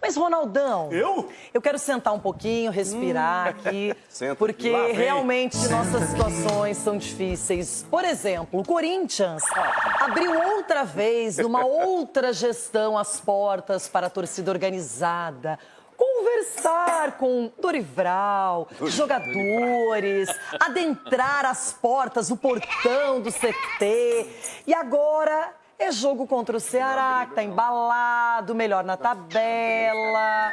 Mas, Ronaldão... Eu quero sentar um pouquinho, respirar aqui, Senta. porque Lá vem. realmente nossas situações são difíceis. Por exemplo, o Corinthians abriu outra vez, numa outra gestão, as portas para a torcida organizada. Conversar com Dorival, jogadores, adentrar as portas, o portão do CT. E agora é jogo contra o Ceará, que tá embalado, melhor na tabela.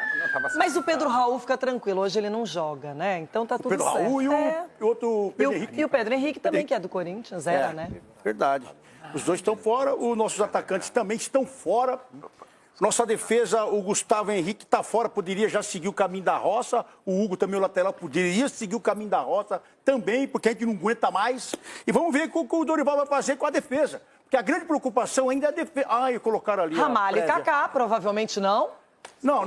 Mas o Pedro Raul fica tranquilo, hoje ele não joga, né? Então tá tudo Pedro certo. Raul e o outro Pedro Henrique. E o Pedro Henrique também, que é do Corinthians, era, né? Verdade. Os dois estão fora, os nossos atacantes também estão fora. Nossa defesa, o Gustavo Henrique está fora, poderia já seguir o caminho da roça. O Hugo também, o lateral, poderia seguir o caminho da roça também, porque a gente não aguenta mais. E vamos ver o que o Dorival vai fazer com a defesa. Porque a grande preocupação ainda é a defesa. Ai, colocaram ali. Ramalho e Kaká, provavelmente não. Não.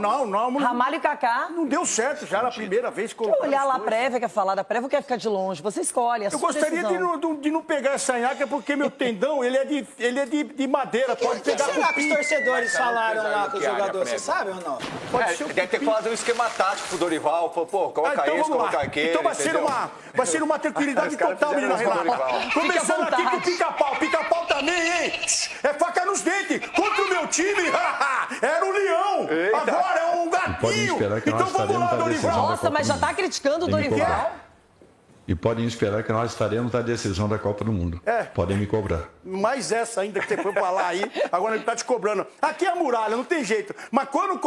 Ramalho e Kaká. Não deu certo já na primeira vez que Quer colocaram. olhar lá a prévia, quer falar da prévia ou quer ficar de longe? Você escolhe, a Eu sua gostaria de não pegar essa nhaca, porque meu tendão, ele é de madeira, pode O que pegar será que os cupim. torcedores falaram lá com os jogadores? Você sabe ou não? Pode ser o Deve ter cupim. falado um esquema tático pro Dorival. Falou, pô, coloca Então esse, vamos lá. coloca aquele. Então vai ser uma tranquilidade Os caras total, menina fizeram isso com o Renata. Dorival. Começando Fique à aqui com o vontade. pica-pau. Pica-pau também, hein? É faca nos dentes. Contra o meu time, era o leão. Eita. Agora é um gatinho. Podem esperar que Então nós vamos lá, estaremos na decisão Dorival. da Nossa, Copa mas do já Mundo. tá criticando o Tem me Dorival? cobrar. E podem esperar que nós estaremos na decisão da Copa do Mundo. Podem me cobrar. Mais essa ainda que você foi falar aí, agora ele tá te cobrando. Aqui é a muralha, não tem jeito. Mas quando,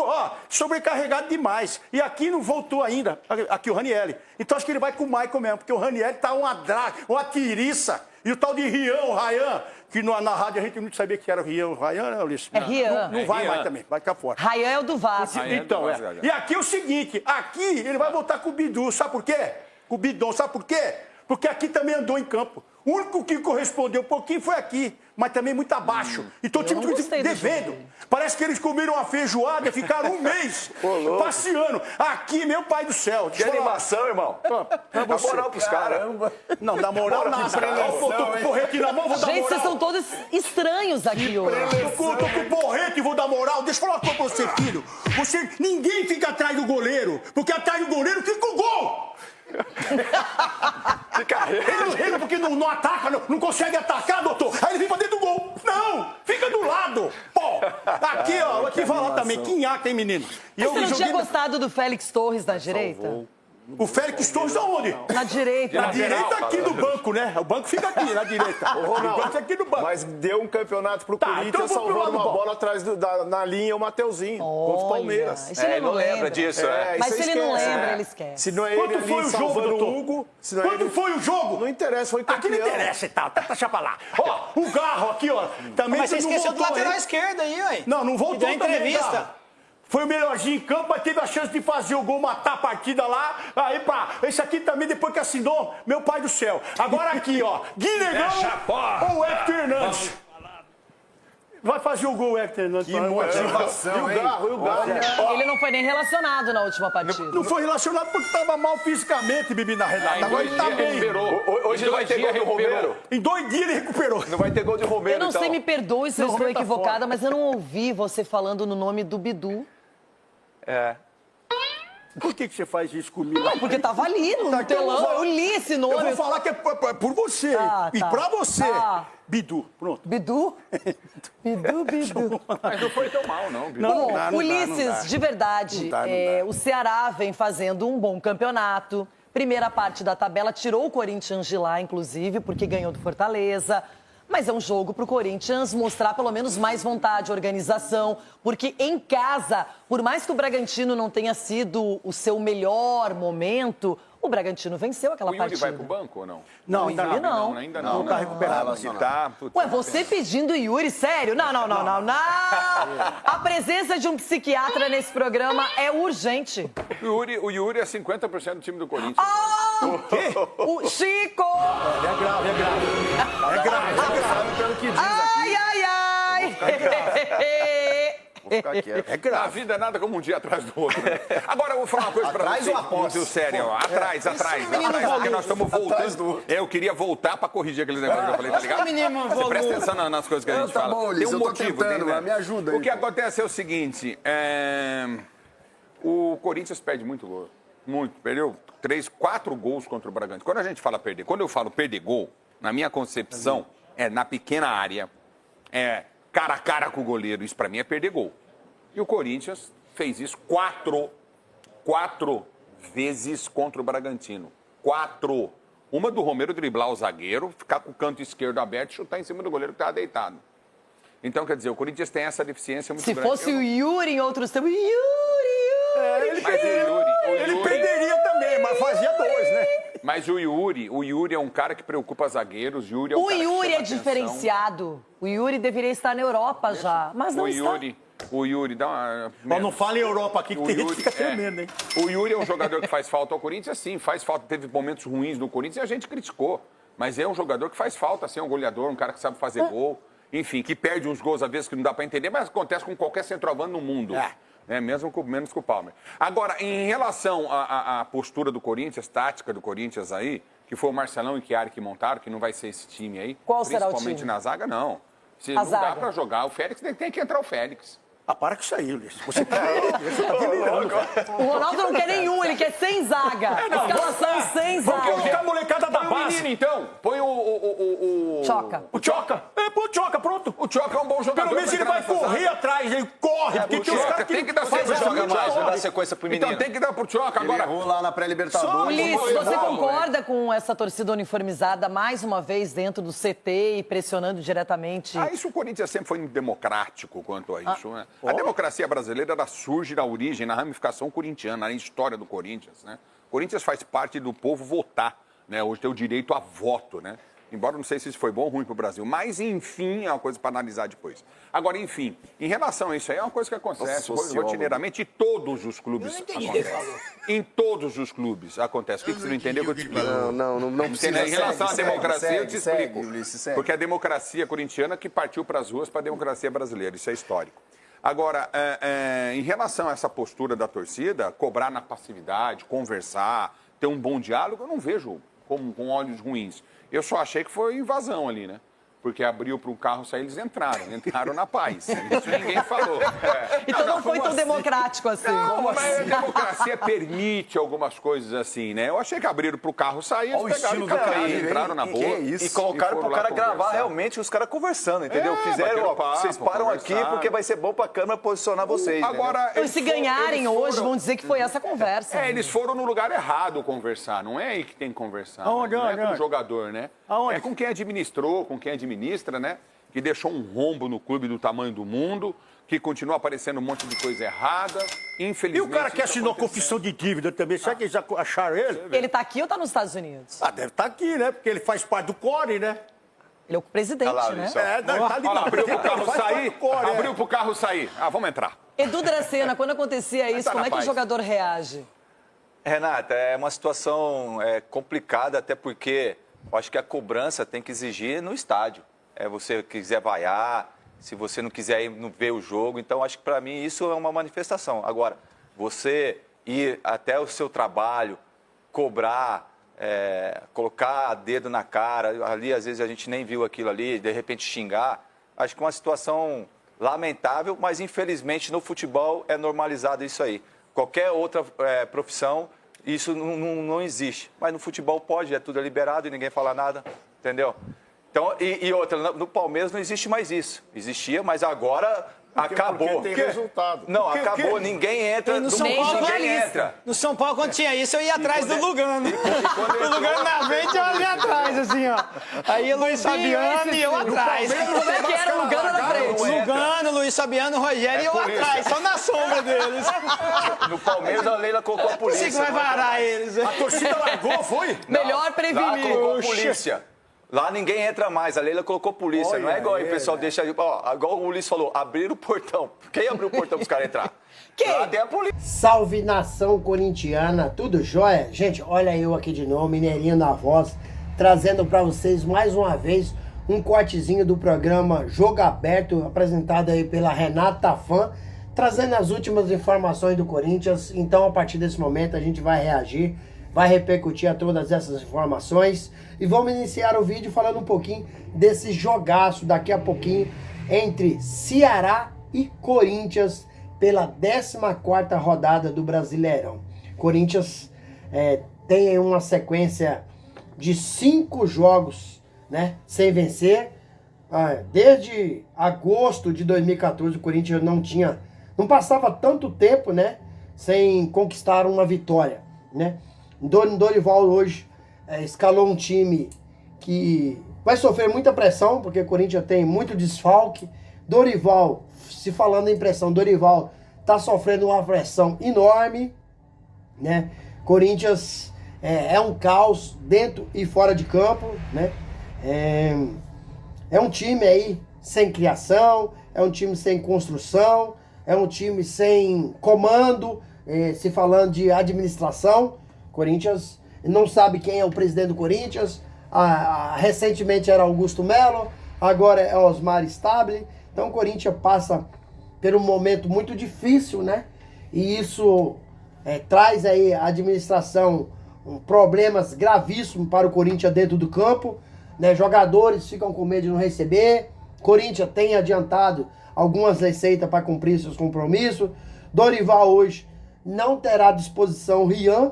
sobrecarregado demais. E aqui não voltou ainda, aqui o Ranieri. Então acho que ele vai com o Maicon mesmo, porque o Ranieri tá uma tiriça. E o tal de Ryan, que na rádio a gente não sabia que era o Ryan, né, Ulisses? É Rian. Não vai mais também, vai ficar fora. Rayan é o do Vasco. Então, E aqui é o seguinte, aqui ele vai voltar com o Bidu, sabe por quê? Com o Bidon, sabe por quê? Porque aqui também andou em campo. O único que correspondeu um pouquinho foi aqui, mas também muito abaixo. Então o time não gostei do devendo. jogo. Parece que eles comeram uma feijoada e ficaram um mês passeando. Aqui, meu pai do céu. Que animação, irmão. Dá moral pros caras. Não, dá moral nada. Eu tô com o porrete na mão, vou dar Gente, moral. vocês são todos estranhos aqui hoje. Tô com o porrete e vou dar moral. Deixa eu falar uma coisa pra você, filho. Ninguém fica atrás do goleiro, porque atrás do goleiro fica o gol. Ele porque não ataca, não consegue atacar, doutor. Aí ele vem pra dentro do gol. Não, fica do lado. Pô, aqui, ó, vou te falar também. Que nhaca, hein, menino? E Você não tinha joguei- gostado do Félix Torres na direita? O Félix Torres aonde? Na direita. Na direita aqui do banco, né? O banco fica aqui, na direita. O banco fica aqui no banco. Mas deu um campeonato pro Tá, então Corinthians, vamos pro lado salvando uma bom. bola atrás na linha, o Mateuzinho, contra o Palmeiras. Isso ele Não lembra lembra disso, Mas isso se ele não esquece, lembra, né? ele esquece. Se não é ele Quanto ali foi o jogo, salvando doutor? o Hugo, se não é Quanto ele... foi o jogo? Não interessa, foi Aqui campeão. não interessa e tal, deixa pra lá. Ó, o Garro aqui, ó, também Mas você não esqueceu do voltou, lateral hein? esquerdo aí, ué. Não voltou E deu também, entrevista. Garro. Foi o melhorzinho em campo, mas teve a chance de fazer o gol, matar a partida lá. Aí, pá, esse aqui também, depois que assinou, meu pai do céu. Agora aqui, ó, Guinegão ou o Hector Hernandes? Vai fazer o gol, o Hector Hernandes. Que motivação, hein? E o Garro. Ele não foi nem relacionado na última partida. Não foi relacionado porque estava mal fisicamente, Bebida Renata. Agora ele tá bem. Hoje não vai ter gol do Romero. Em 2 dias ele recuperou. Não vai ter gol de Romero, Eu não então. sei, me perdoe se eu Não, estou Roberto tá equivocada, fora. mas eu não ouvi você falando no nome do Bidu. Por que você faz isso comigo? Não, porque tava ali no Tá, então eu telão, vou- eu li esse nome. Eu vou falar que é por você. Tá, E tá. pra você. Tá. Bidu, pronto. Bidu? Bidu. Mas não foi tão mal, não. Bom, não dá, Ulisses, não dá. de verdade, Não dá, não dá. o Ceará vem fazendo um bom campeonato. Primeira parte da tabela tirou o Corinthians de lá, inclusive, porque ganhou do Fortaleza. Mas é um jogo pro Corinthians mostrar pelo menos mais vontade, organização, porque em casa, por mais que o Bragantino não tenha sido o seu melhor momento, o Bragantino venceu aquela O Yuri partida. vai pro banco ou não? Não, ainda ainda não. não. Ainda não. Não tá recuperado. Se tá, putz, Ué, você pedindo Yuri, sério? Não. A presença de um psiquiatra nesse programa é urgente. O Yuri é 50% do time do Corinthians. O Chico! É grave. Sabe pelo que diz Ai! Vou ficar quieto. É Na grave. vida, nada como um dia atrás do outro. Né? Agora, eu vou falar uma coisa pra Atrás vocês. ou após? Muito sério. Ó. Atrás. Porque nós estamos Atrás voltando. Eu queria voltar pra corrigir aqueles negócios que eu falei, tá ligado? Você presta atenção nas coisas que a gente Tá fala. bom, Tem Ulisses, um eu tô motivo. tentando, né? mas me ajuda aí, O que pô. acontece é o seguinte. Corinthians perde muito gol. Muito. Perdeu 3, 4 gols contra o Bragantino. Quando a gente fala perder, quando eu falo perder gol, na minha concepção, é na pequena área, é cara a cara com o goleiro. Isso pra mim é perder gol. E o Corinthians fez isso 4 vezes contra o Bragantino. 4. Uma do Romero driblar o zagueiro, ficar com o canto esquerdo aberto e chutar em cima do goleiro que estava deitado. Então, quer dizer, o Corinthians tem essa deficiência muito Se grande. fosse o Yuri em outros tempos, Yuri! Ele perderia também, mas fazia 2, né? Mas o Yuri é um cara que preocupa zagueiros. O Yuri é um O cara que Yuri chama é diferenciado. O Yuri deveria estar na Europa já, mas não está. O Yuri dá uma... Mas não fala em Europa aqui, que tem gente que fica tremendo, hein? O Yuri é um jogador que faz falta ao Corinthians, sim, faz falta. Teve momentos ruins no Corinthians e a gente criticou. Mas é um jogador que faz falta, assim, é um goleador, um cara que sabe fazer gol. Enfim, que perde uns gols às vezes que não dá para entender, mas acontece com qualquer centroavante no mundo. Menos com o Palmer. Agora, em relação à postura do Corinthians, tática do Corinthians aí, que foi o Marcelão e o Chiari que montaram, que não vai ser esse time aí. Qual será o time? Principalmente na zaga, não. Se não dá para jogar o Félix, tem que entrar o Félix. Ah, para com isso aí, Luiz. Você tá delirando, cara. O Ronaldo não quer nenhum, ele quer sem zaga. Escalação sem zaga. Vamos colocar a molecada da Põe o base. menino, então. Põe o... Choca. O Choca. Põe o Choca, pronto. O Choca é um bom jogador. Pelo menos ele vai correr atrás, ele corre. Porque tem os caras que tem que dar faz sequência joga pro mais, Choca. vai Vai dar sequência pro menino. Então tem que dar pro Choca agora. Ele errou lá na pré-libertadores. Ulisses, você Vamos, concorda com essa torcida uniformizada mais uma vez dentro do CT e pressionando diretamente? Isso o Corinthians sempre foi democrático quanto a isso, né? A democracia brasileira, ela surge da origem, na ramificação corintiana, na história do Corinthians, né? O Corinthians faz parte do povo votar, né? Hoje tem o direito a voto, né? Embora não sei se isso foi bom ou ruim para o Brasil. Mas, enfim, é uma coisa para analisar depois. Agora, enfim, em relação a isso aí, é uma coisa que acontece rotineiramente em todos os clubes. Em todos os clubes acontece. O que você não entendeu que eu te explico? Não precisa. Em relação à democracia, eu te explico. Ulisses, Porque a democracia corintiana que partiu para as ruas para a democracia brasileira. Isso é histórico. Agora, em relação a essa postura da torcida, cobrar na passividade, conversar, ter um bom diálogo, eu não vejo com olhos ruins. Eu só achei que foi invasão ali, né? Porque abriu para um carro sair, eles entraram na paz. Isso ninguém falou. Então não foi tão democrático assim. Não, mas a democracia permite algumas coisas assim, né? Eu achei que abriram para o carro sair, eles Olha o pegaram estilo e do caminho, cara, entraram na boa. Que é isso? E colocaram pro cara gravar realmente os caras conversando, entendeu? Fizeram, bateram papo, vocês param aqui conversaram. porque vai ser bom pra câmera posicionar vocês. Agora, Então, se ganharem hoje, vão dizer que foi essa conversa. Eles foram no lugar errado conversar. Não é aí que tem que conversar. Aonde, não é aonde? com o jogador, né? Aonde? É com quem administrou, com quem administra, né? Que deixou um rombo no clube do tamanho do mundo, que continua aparecendo um monte de coisa errada. Infelizmente. E o cara que isso assinou aconteceu. confissão de dívida também, será que eles já acharam ele? Ele tá aqui ou tá nos Estados Unidos? Ah, deve estar aqui, né? Porque ele faz parte do core, né? Ele é o presidente, Olha lá, né? Luiz, Tá Olha lá, abriu pro carro Faz parte sair. do core, Abriu pro carro sair. Vamos entrar. Edu Dracena, quando acontecia isso, tá como na é que o paz. jogador reage? Renata, é uma situação complicada, até porque eu acho que a cobrança tem que exigir no estádio. Você quiser vaiar, se você não quiser ir não ver o jogo. Então, acho que para mim isso é uma manifestação. Agora, você ir até o seu trabalho, cobrar, colocar dedo na cara, ali às vezes a gente nem viu aquilo ali, de repente xingar, acho que é uma situação lamentável, mas infelizmente no futebol é normalizado isso aí. Qualquer outra profissão, isso não existe. Mas no futebol pode, tudo é liberado e ninguém fala nada, entendeu? Então, e outra, no Palmeiras não existe mais isso. Existia, mas agora acabou. Porque tem resultado. Não, acabou. Ninguém entra. No São Paulo, ninguém entra. No São Paulo, quando tinha isso, eu ia atrás do Lugano. O Lugano na frente, eu ali atrás, assim, ó. Aí o Luiz Fabiano e eu atrás. Como é que era o Lugano na frente? Lugano, Luiz Fabiano, Rogério e eu atrás, só na sombra deles. No Palmeiras, a Leila colocou a polícia. Você que vai varar eles. A torcida largou, foi? Melhor Lá prevenir. colocou polícia. Lá ninguém entra mais, a Leila colocou polícia. Não é igual aí o pessoal deixa... Ó, igual o Ulisses falou, abrir o portão. Quem abriu o portão para os caras entrar? Quem? Lá tem a polícia. Salve nação corintiana, tudo jóia? Gente, olha eu aqui de novo, Mineirinho na voz, trazendo para vocês mais uma vez um cortezinho do programa Jogo Aberto, apresentado aí pela Renata Fã, trazendo as últimas informações do Corinthians. Então, a partir desse momento, a gente vai reagir, vai repercutir a todas essas informações e vamos iniciar o vídeo falando um pouquinho desse jogaço daqui a pouquinho entre Ceará e Corinthians pela 14ª rodada do Brasileirão. Corinthians tem uma sequência de 5 jogos, né, sem vencer. Desde agosto de 2014 o Corinthians não passava tanto tempo, né, sem conquistar uma vitória, né? Dorival hoje escalou um time que vai sofrer muita pressão, porque o Corinthians tem muito desfalque. Dorival, se falando em pressão, Dorival tá sofrendo uma pressão enorme, né? Corinthians é um caos dentro e fora de campo, né? É um time aí sem criação, é um time sem construção, é um time sem comando, se falando de administração. Corinthians não sabe quem é o presidente do Corinthians. Recentemente era Augusto Melo, agora é Osmar Stabile. Então o Corinthians passa por um momento muito difícil, né? E isso traz aí a administração problemas gravíssimos para o Corinthians dentro do campo, né? Jogadores ficam com medo de não receber. Corinthians tem adiantado algumas receitas para cumprir seus compromissos. Dorival hoje não terá à disposição Rian,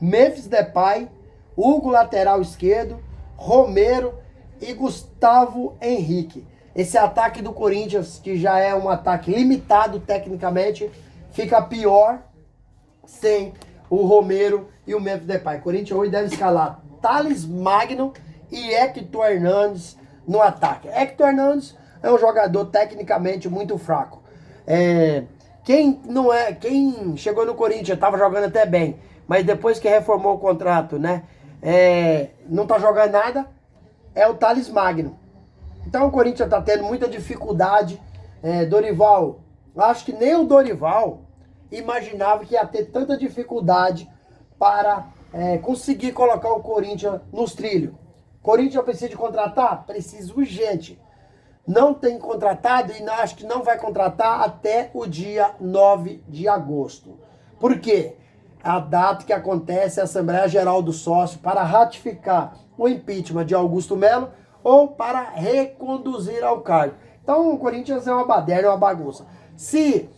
Memphis Depay, Hugo lateral esquerdo, Romero e Gustavo Henrique. Esse ataque do Corinthians, que já é um ataque limitado tecnicamente, fica pior sem o Romero e o Memphis Depay. O Corinthians hoje deve escalar Thales Magno e Hector Hernandes no ataque. Hector Hernandes é um jogador tecnicamente muito fraco. Quem chegou no Corinthians estava jogando até bem, mas depois que reformou o contrato, né, não tá jogando nada, é o Thales Magno. Então o Corinthians está tendo muita dificuldade. Dorival, acho que nem o Dorival imaginava que ia ter tanta dificuldade para conseguir colocar o Corinthians nos trilhos. Corinthians precisa de contratar? Precisa urgente. Não tem contratado e acho que não vai contratar até o dia 9 de agosto. Por quê? A data que acontece a Assembleia Geral do Sócio para ratificar o impeachment de Augusto Melo ou para reconduzir ao cargo. Então o Corinthians é uma baderna, é uma bagunça. Se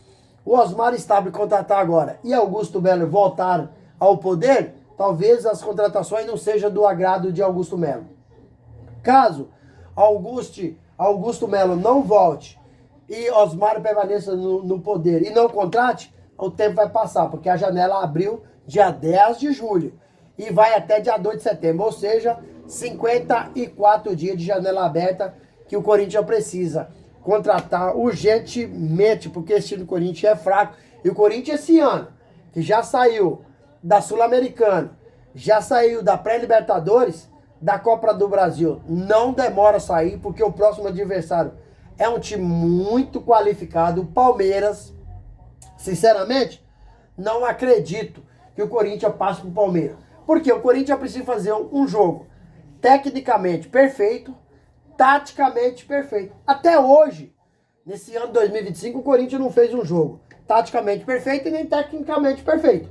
o Osmar Stabile contratar agora e Augusto Melo voltar ao poder, talvez as contratações não sejam do agrado de Augusto Melo. Caso Augusto Melo não volte e Osmar permaneça no poder e não contrate, o tempo vai passar, porque a janela abriu dia 10 de julho e vai até dia 2 de setembro, ou seja, 54 dias de janela aberta que o Corinthians precisa contratar urgentemente, porque esse time do Corinthians é fraco. E o Corinthians esse ano, que já saiu da Sul-Americana, já saiu da pré-Libertadores, da Copa do Brasil, não demora a sair, porque o próximo adversário é um time muito qualificado, o Palmeiras. Sinceramente, não acredito que o Corinthians passe pro Palmeiras, porque o Corinthians precisa fazer um jogo tecnicamente perfeito, taticamente perfeito. Até hoje, nesse ano de 2025, o Corinthians não fez um jogo taticamente perfeito e nem tecnicamente perfeito.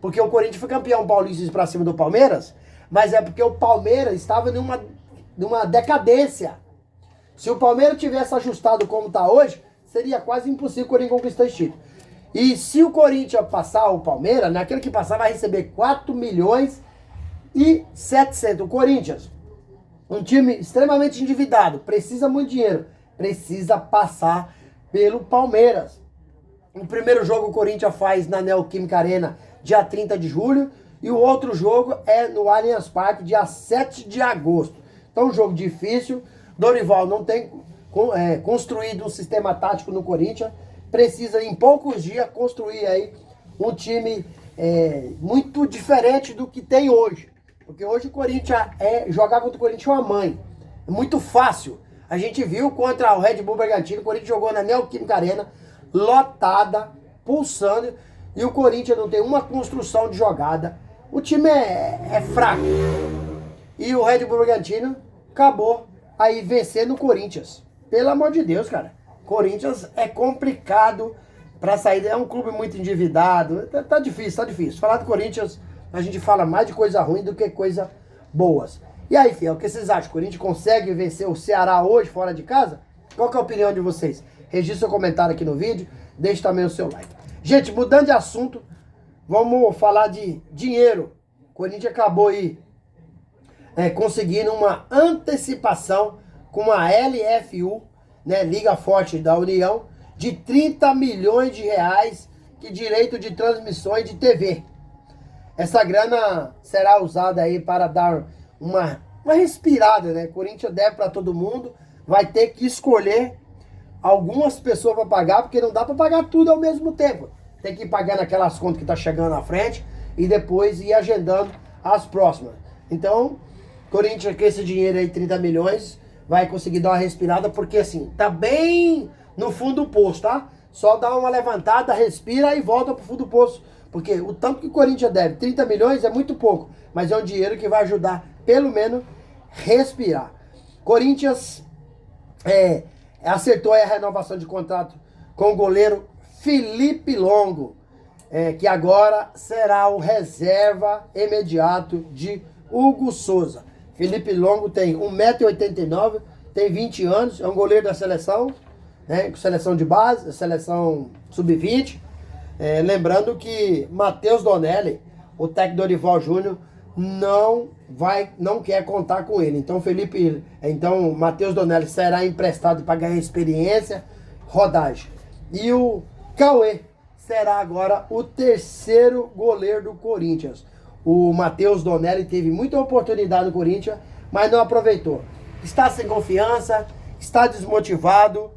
Porque o Corinthians foi campeão paulista para cima do Palmeiras, mas é porque o Palmeiras estava numa decadência. Se o Palmeiras tivesse ajustado como está hoje, seria quase impossível o Corinthians conquistar esse título. E se o Corinthians passar o Palmeiras, naquele que passar vai receber 4 milhões e 700. O Corinthians, um time extremamente endividado, precisa muito dinheiro, precisa passar pelo Palmeiras. O primeiro jogo o Corinthians faz na Neoquímica Arena, dia 30 de julho, e o outro jogo é no Allianz Parque, dia 7 de agosto. Então, um jogo difícil. Dorival não tem construído um sistema tático no Corinthians. Precisa, em poucos dias, construir aí um time muito diferente do que tem hoje. Porque hoje o Corinthians jogar contra o Corinthians é uma mãe. É muito fácil. A gente viu contra o Red Bull Bragantino, o Corinthians jogou na Neoquímica Arena, lotada, pulsando, e o Corinthians não tem uma construção de jogada. O time é fraco. E o Red Bull Bragantino acabou aí vencendo o Corinthians. Pelo amor de Deus, cara. Corinthians é complicado pra sair. É um clube muito endividado. Tá difícil, tá difícil. Falar do Corinthians, a gente fala mais de coisa ruim do que coisa boas. E aí, Fiel, o que vocês acham? O Corinthians consegue vencer o Ceará hoje, fora de casa? Qual que é a opinião de vocês? Registre seu comentário aqui no vídeo. deixe também o seu like. Gente, mudando de assunto, vamos falar de dinheiro. O Corinthians acabou aí conseguindo uma antecipação com a LFU, né, Liga Forte da União, de 30 milhões de reais de direito de transmissões de TV. Essa grana será usada aí para dar uma respirada, né? Corinthians deve para todo mundo, vai ter que escolher algumas pessoas para pagar, porque não dá para pagar tudo ao mesmo tempo. Tem que ir pagando aquelas contas que tá chegando na frente e depois ir agendando as próximas. Então, Corinthians com esse dinheiro aí, 30 milhões, vai conseguir dar uma respirada, porque assim, tá bem no fundo do poço, tá? Só dá uma levantada, respira e volta pro fundo do poço. Porque o tanto que o Corinthians deve, 30 milhões é muito pouco, mas é um dinheiro que vai ajudar, pelo menos, respirar. Corinthians acertou aí a renovação de contrato com o goleiro Felipe Longo, que agora será o reserva imediato de Hugo Souza. Felipe Longo tem 1,89 m, tem 20 anos, é um goleiro da seleção, né, seleção de base, seleção sub-20. Lembrando que Matheus Donelli, o técnico Dorival Júnior, não quer contar com ele. Então Matheus Donelli será emprestado para ganhar experiência, rodagem. E o Cauê será agora o terceiro goleiro do Corinthians. O Matheus Donelli teve muita oportunidade no Corinthians, mas não aproveitou. Está sem confiança, está desmotivado.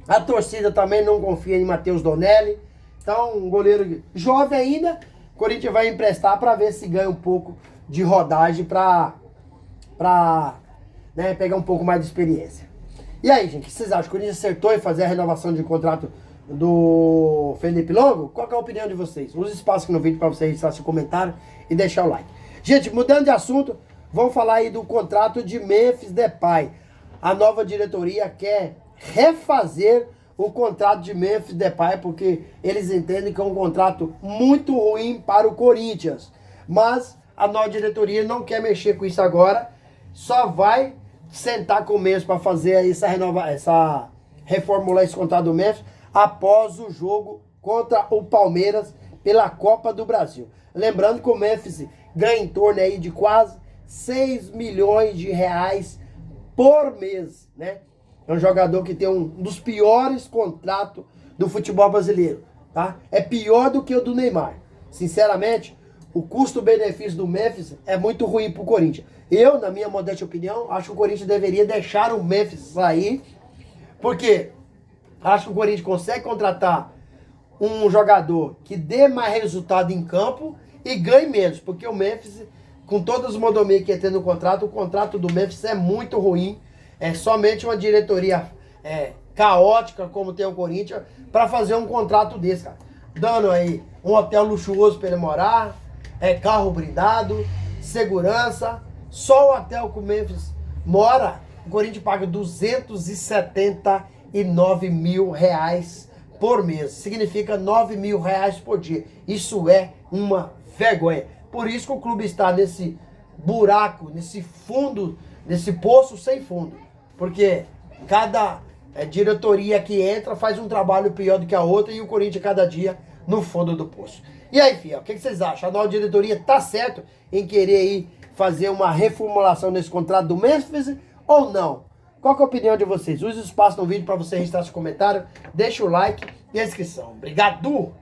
A torcida também não confia em Matheus Donelli. Então, um goleiro jovem ainda, o Corinthians vai emprestar para ver se ganha um pouco de rodagem para pegar um pouco mais de experiência. E aí, gente, o que vocês acham? O Corinthians acertou em fazer a renovação de contrato do Felipe Longo? Qual que é a opinião de vocês? Use espaço aqui no vídeo para você registrar seu comentário e deixar o like. Gente, mudando de assunto, vamos falar aí do contrato de Memphis Depay. A nova diretoria quer refazer o contrato de Memphis Depay, porque eles entendem que é um contrato muito ruim para o Corinthians. Mas a nova diretoria não quer mexer com isso agora, só vai sentar com o Memphis para fazer reformular esse contrato do Memphis após o jogo contra o Palmeiras pela Copa do Brasil. Lembrando que o Memphis ganha em torno aí de quase 6 milhões de reais por mês, né? É um jogador que tem um dos piores contratos do futebol brasileiro, tá? É pior do que o do Neymar. Sinceramente, o custo-benefício do Memphis é muito ruim pro Corinthians. Eu, na minha modesta opinião, acho que o Corinthians deveria deixar o Memphis sair, porque acho que o Corinthians consegue contratar um jogador que dê mais resultado em campo e ganhe menos, porque o Memphis, com todas as modomias que tem no contrato, o contrato do Memphis é muito ruim. É somente uma diretoria caótica, como tem o Corinthians, para fazer um contrato desse, cara. Dando aí um hotel luxuoso para ele morar, carro blindado, segurança. Só o hotel que o Memphis mora, o Corinthians paga 279 mil reais por mês. Significa 9 mil reais por dia. Isso é uma vergonha. Por isso que o clube está nesse buraco, nesse fundo, nesse poço sem fundo. Porque cada diretoria que entra faz um trabalho pior do que a outra e o Corinthians cada dia no fundo do poço. E aí, fiel, o que vocês acham? A nova diretoria tá certo em querer aí fazer uma reformulação nesse contrato do Memphis ou não? Qual que é a opinião de vocês? Use o espaço no vídeo para você registrar seu comentário, deixa o like e a inscrição. Obrigado!